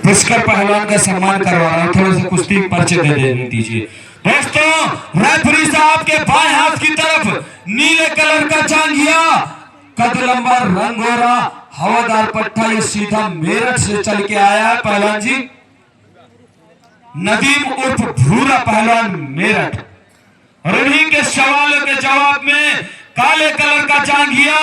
पुष्कर पहलवान का सम्मान करवा रहा हूँ, थोड़ा सा कुश्ती पर्चे दे दीजिए दोस्तों। रेफरी साहब के बाएं हाथ की तरफ नीले कलर का जांघिया, कद लंबा, रंग गोरा, हवादार पट्टा, ये सीधा मेरठ से चल के आया है पहलवान जी नदीम उर्फ भूरा पहलवान मेरठ। और उन्हीं के सवालों के जवाब में काले कलर का जांघिया,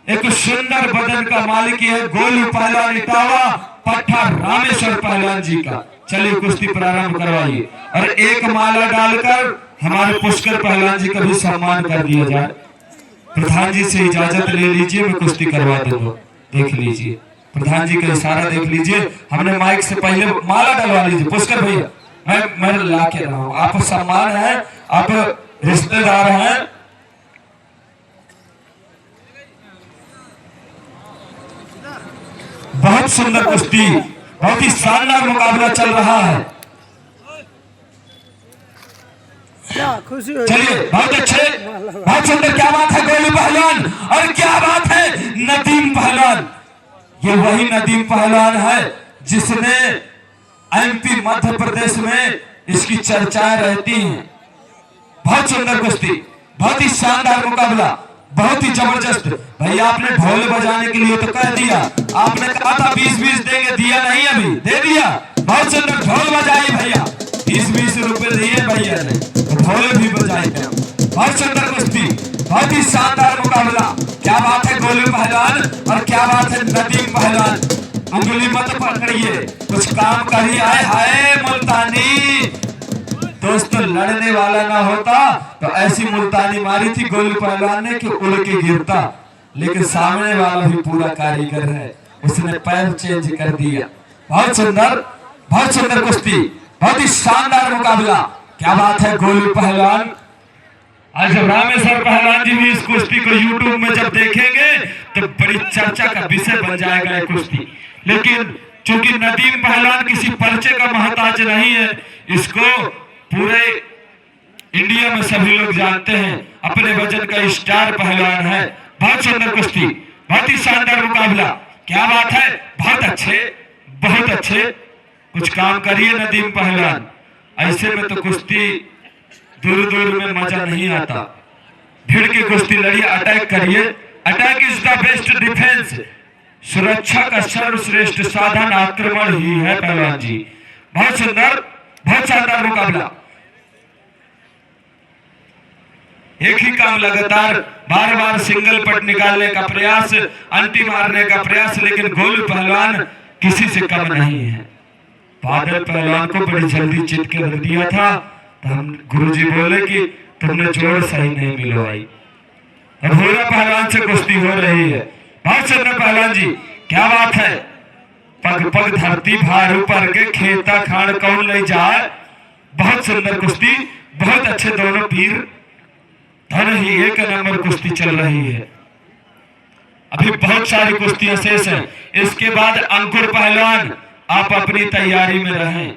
एक सुंदर बदन का मालिक है गोलू पहलवान इटावा, पट्टा रामेश्वर पहलवान जी का। चलिए कुश्ती प्रारंभ करवाइए और एक माला डालकर हमारे पुष्कर पहलवान जी का भी सम्मान कर दिया जाए। प्रधान जी से इजाजत ले लीजिए, मैं कुश्ती करवा दूंगा। देख लीजिए प्रधान जी का इशारा देख लीजिए। हमने माइक से पहले माला डलवा लीजिए। पुष्कर भैया मैं ला के रहा हूं, आप सम्मान है, आप रिश्तेदार हैं। बहुत सुंदर कुश्ती, बहुत ही शानदार मुकाबला चल रहा है। चलिए बहुत अच्छे, बहुत सुंदर, क्या बात है गोलू पहलवान, और क्या बात है नदीम पहलवान। ये वही नदीम पहलवान है जिसने एमपी मध्य प्रदेश में इसकी चर्चाएं रहती हैं। बहुत सुंदर कुश्ती, बहुत ही शानदार मुकाबला, बहुत ही जबरदस्त। भैया आपने ढोल बजाने के लिए तो कह दिया, आपने कहा था 20-20 देंगे, दिया नहीं, अभी दे दिया। बहुत सुंदर, ढोल बजाइए भैया, 20-20 रुपए दिए भैया ने, तो ढोल भी बजाएंगे। बहुत सुंदर कुश्ती, बहुत ही शानदार मुकाबला। क्या बात है गोलू पहलवान, और क्या बात है नदीम पहलवान। उंगली मत पकड़िए, कुछ काम करिए। आए हाय मुल्तानी, दोस्तों लड़ने वाला ना होता तो ऐसी मुल्तानी मारी थी गोलू पहलवान ने कि उड़ के गिरता, लेकिन सामने वाला भी पूरा कारीगर है, उसने पैर चेंज कर दिया। बहुत सुंदर कुश्ती, बहुत ही शानदार मुकाबला। क्या बात है गोलू पहलवान। आज जब रामेश्वर पहलवान जी भी इस कुश्ती को यूट्यूब में जब देखेंगे तो बड़ी चर्चा का विषय बन जाएगा ये कुश्ती। लेकिन चूंकि नदीम पहलवान किसी पर्चे का मोहताज नहीं है, इसको पूरे इंडिया में सभी लोग जानते हैं, अपने वजन का स्टार पहलवान है। बहुत सुंदर कुश्ती, बहुत ही शानदार मुकाबला। क्या बात है, बहुत अच्छे। कुछ काम करिए नदीम पहलवान, ऐसे में तो कुश्ती दूर में मजा नहीं आता। भीड़ की कुश्ती लड़िए, अटैक करिए। Attack is the best defence, सुरक्षा का सर्वश्रेष्ठ साधन आक्रमण ही है पहलवान जी। बहुत सुंदर, बहुत शानदार मुकाबला। एक ही काम लगातार, बार सिंगल पट निकालने का प्रयास, अंटी मारने का प्रयास, लेकिन गोलू पहलवान किसी से कम नहीं है। बादल पहलवान को बड़ी जल्दी चित के रख दिया था, तो हम गुरुजी बोले कि तुमने जोड़ सही नहीं मिलवाई। और भूरा पहलवान से कुश्ती हो रही है। बहुत सुंदर पहलवान जी, क्या बात है। पग पग धरती भार ऊपर के, खेता खान कौन नहीं जाए। बहुत सुंदर कुश्ती, बहुत अच्छे दोनों पीर, दोनों ही एक नंबर कुश्ती चल रही है। अभी बहुत सारी कुश्तियां शेष हैं। इसके बाद अंकुर पहलवान, आप अपनी तैयारी में रहें।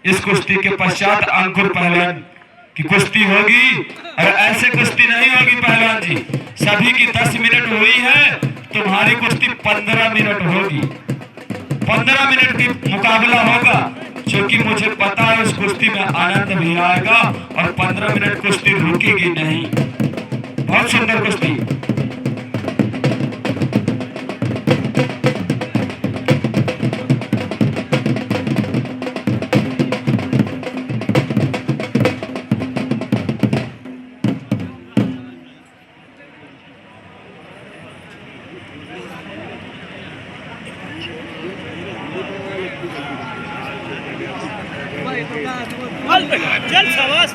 इस कुश्ती के पश्चात अंकुर पहलवान की कुश्ती होगी, और ऐसे कुश्ती नहीं होगी पहलवान जी। सभी की 10 मिनट हुई है, तुम्हारी कुश्ती 15 मिनट होगी। 15 मिनट की मुकाबला होगा, क्योंकि मुझे पता है उस कुश्ती में आनंद भी आएगा और 15 मिनट कुश्ती रुकेगी नहीं। बहुत सुंदर कुश्ती। चल शाबाश।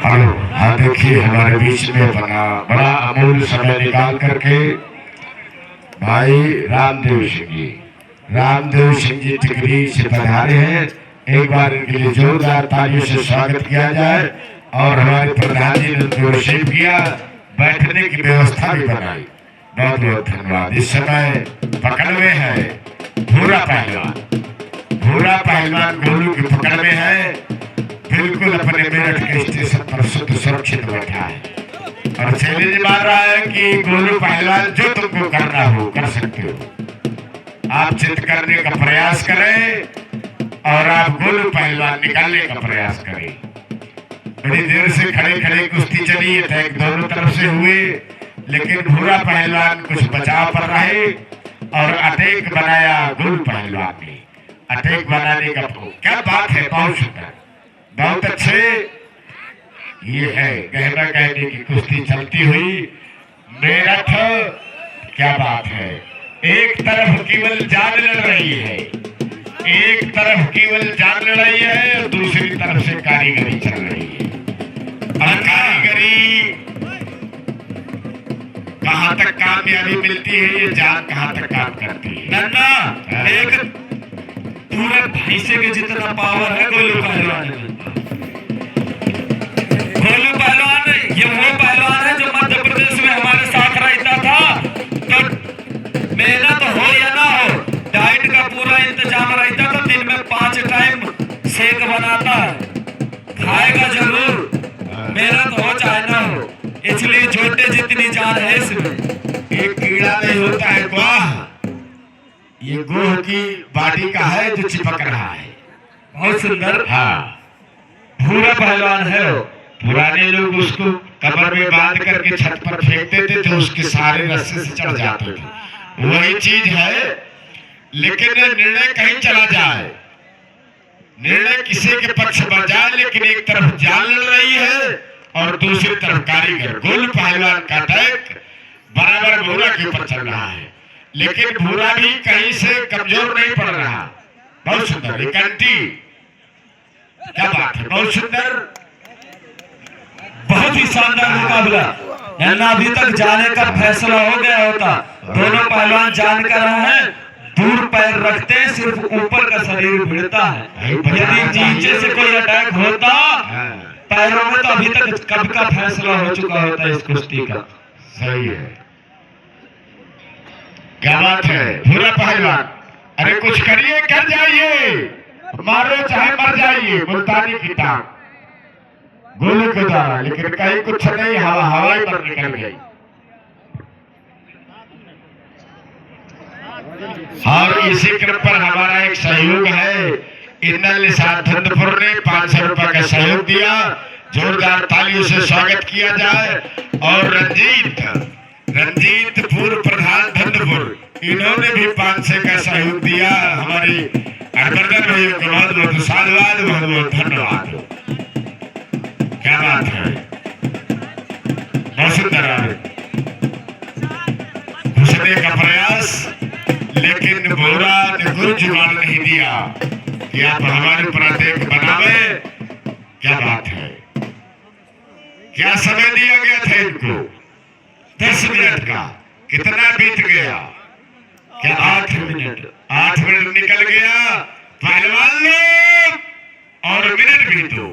हेलो, हाँ देखिए हमारे बीच में बना बड़ा अमूल्य समय निकाल करके भाई रामदेव सिंह जी टिकरी से पधारे हैं। एक बार इनके लिए जोरदार तालियों से स्वागत किया जाए। और हमारे प्रधान जी ने जो रिसीव किया, बैठने की व्यवस्था भी बनाई। बहुत बहुत धन्यवाद। इस समय पकड़ में है भूरा पहलवान, भूरा पहलवान गोलू की पकड़ में है, बिल्कुल अपने मेरठ के स्टेशन पर शुद्ध सुरक्षित बैठा है और चैलेंज मार रहा है कि गोलू पहलवान जो तुमको करना हो कर सकते हो। आप चित करने का प्रयास करें और आप गोलू पहलवान निकालने का प्रयास करें। बड़ी देर से खड़े खड़े कुश्ती चली, अटैक दोनों तरफ से हुए, लेकिन भूरा पहलवान कुछ बचाव पर रहे और अटैक बनाया गोलू पहलवान ने। अटैक बनाने का क्या बात है, बहुत सुंदर, बहुत अच्छे। ये है गहना गहने की कुश्ती चलती हुई मेरठ, क्या बात है। एक तरफ केवल जान लड़ रही है, एक तरफ केवल जान लड़ रही है और दूसरी तरफ से कारीगरी चल रही है। और कारीगरी कहाँ तक कामयाबी मिलती है, ये जान कहाँ तक काम करती है। नन्ना, एक पूरे भैंसे के जितना पावर है गोलू पहलवान में। गोलू पहलवान ये वो पहलवान है जो मध्य प्रदेश में हमारे साथ रहता था, तो मेहनत हो या ना हो डाइट का पूरा इंतजाम रहता था। दिन में 5 टाइम शेक बनाता है, खाएगा जरूर, मेहनत हो चाहे ना हो, इसलिए छोटे जितनी जान है इसमें। एक कीड़ा नहीं होता है गोह, ये गोह की बॉडी का है जो चिपक रहा है। बहुत सुंदर। हाँ, भूरा पहलवान है वो। पुराने लोग उसको कमर में बांध करके छत पर फेंकते थे तो उसके सारे रस्से से चढ़ जाते थे, वही चीज है। लेकिन निर्णय कहीं चला जाए, निर्णय किसी के पक्ष पर जाए, लेकिन एक तरफ जान लड़ रही है और दूसरी तरफ कारीगर। गोलू पहलवान का अटैक बराबर भूरा के ऊपर चल रहा है, लेकिन भूरा भी कहीं से कमजोर नहीं पड़ रहा। बहुत सुंदर एक अंटी, क्या बात है, बहुत सुंदर, बहुत ही शानदार मुकाबला। नन्ना अभी तक जाने का फैसला हो गया होता, दोनों पहलवान जान कर रहे हैं, दूर पैर रखते हैं, सिर्फ ऊपर का शरीर भिड़ता है। यदि नीचे से कोई अटैक होता पैरों में तो अभी तक कब का फैसला हो चुका होता है इस कुश्ती का। सही है, क्या बात है भूरा पहलवान। अरे कुछ करिए, कर जाइए, मारो चाहे मर जाइए, मुल्तानी की टांग गोलू के द्वारा, लेकिन कहीं कुछ नहीं, हवा हवाई पर निकल गई। और इसी क्रम पर हमारा एक सहयोग है, इंदल निषाद धंधपुर ने 500 रुपए का सहयोग दिया, जोरदार तालियों से स्वागत किया जाए। और रंजीत पूर्व प्रधान धंधपुर, इन्होंने भी 500 का सहयोग दिया। हमारे हरमंदर भाइयों को बहुत बहुत साधुवाद, बहुत बहुत धन्यवाद। क्या बात है, बहुत सुंदर घुसने का प्रयास, लेकिन भूरा ने कोई जुगाड़ नहीं दिया कि आप हमारे ऊपर अटैक बनावे। क्या बात है, क्या समय दिया गया था इनको, 10 मिनट का, कितना बीत गया, क्या 8 मिनट, 8 मिनट निकल गया पहलवान लोग। और मिनट भी तो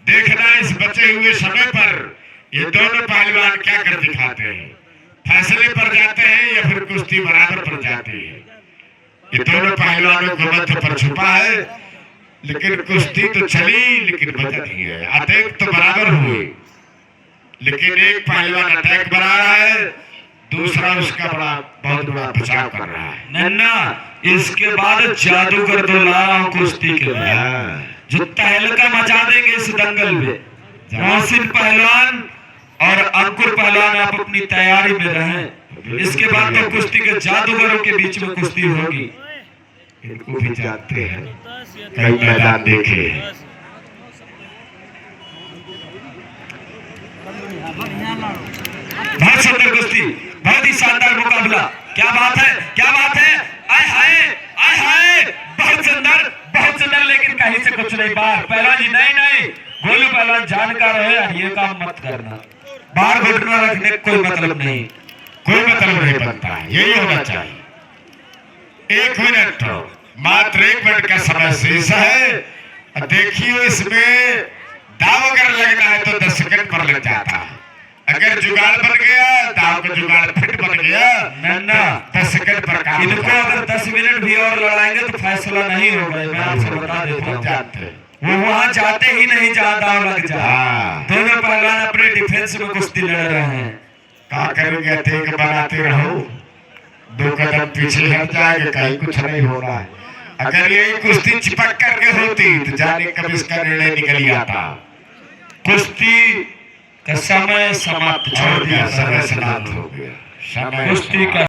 देखना इस बचे हुए समय पर ये दोनों पहलवान क्या कर दिखाते हैं, फैसले पर जाते हैं या फिर कुश्ती बराबर पर जाती है। ये दोनों पहलवानों को मध्य पर छुपा है, लेकिन कुश्ती तो चली, लेकिन बचा नहीं है। अटैक तो बराबर हुए, लेकिन एक पहलवान अटैक बना रहा है, दूसरा उसका बहुत बड़ा बचाव कर रहा है। नन्ना, इसके बाद जादूगर दो ला रहा हूं कुश्ती के बाद, जो तहलका मचा देंगे इस दंगल में। मोहसिन पहलवान और अंकुर पहलवान, आप अपनी तैयारी में रहें। इसके बाद तो कुश्ती के जादूगरों के बीच में कुश्ती होगी। इनको भी जानते हैं, कई मैदान देखे हैं। बहुत सुंदर कुश्ती, बहुत ही शानदार मुकाबला। क्या बात है, क्या बात है, आय हाय, आय हाय, बहुत सुंदर, बहुत सुंदर, लेकिन कहीं से कुछ नहीं। बाहर पहलवान जी, नहीं नहीं, गोलू पहलवान जानकार है, ये काम मत करना, बाहर घुटना रखने कोई मतलब नहीं, कोई मतलब नहीं बनता है, यही होना चाहिए। 1 मिनट, मात्र 1 मिनट का समय शेष है। देखिए इसमें दाव अगर लगना है तो 10 सेकंड पर लग जाता है, अगर जुगाड़ बन गया दाव का जुगाड़ फिट बन गया नन्ना 10 सेकंड पर काम इनको अगर 10 मिनट भी और लड़ाएंगे तो फैसला नहीं होगा, मैं आपसे बता देता हूँ। जानते हैं। वो वहां जाते ही नहीं जहाँ दाव लग जाए। हाँ। दोनों पहलवान अपने डिफेंस में कुश्ती लड़ रहे हैं। क्या करेंगे, तेग बनाते रहो, 2 कदम पीछे हट जाएंगे, कहीं कुछ नहीं हो रहा है। अगर यही कुश्ती चिपक करके होती तो जाने कब इसका निर्णय निकल आता। कुश्ती का समय समाप्त, छोड़ दिया, समय समाप्त हो गया। समय कुश्ती का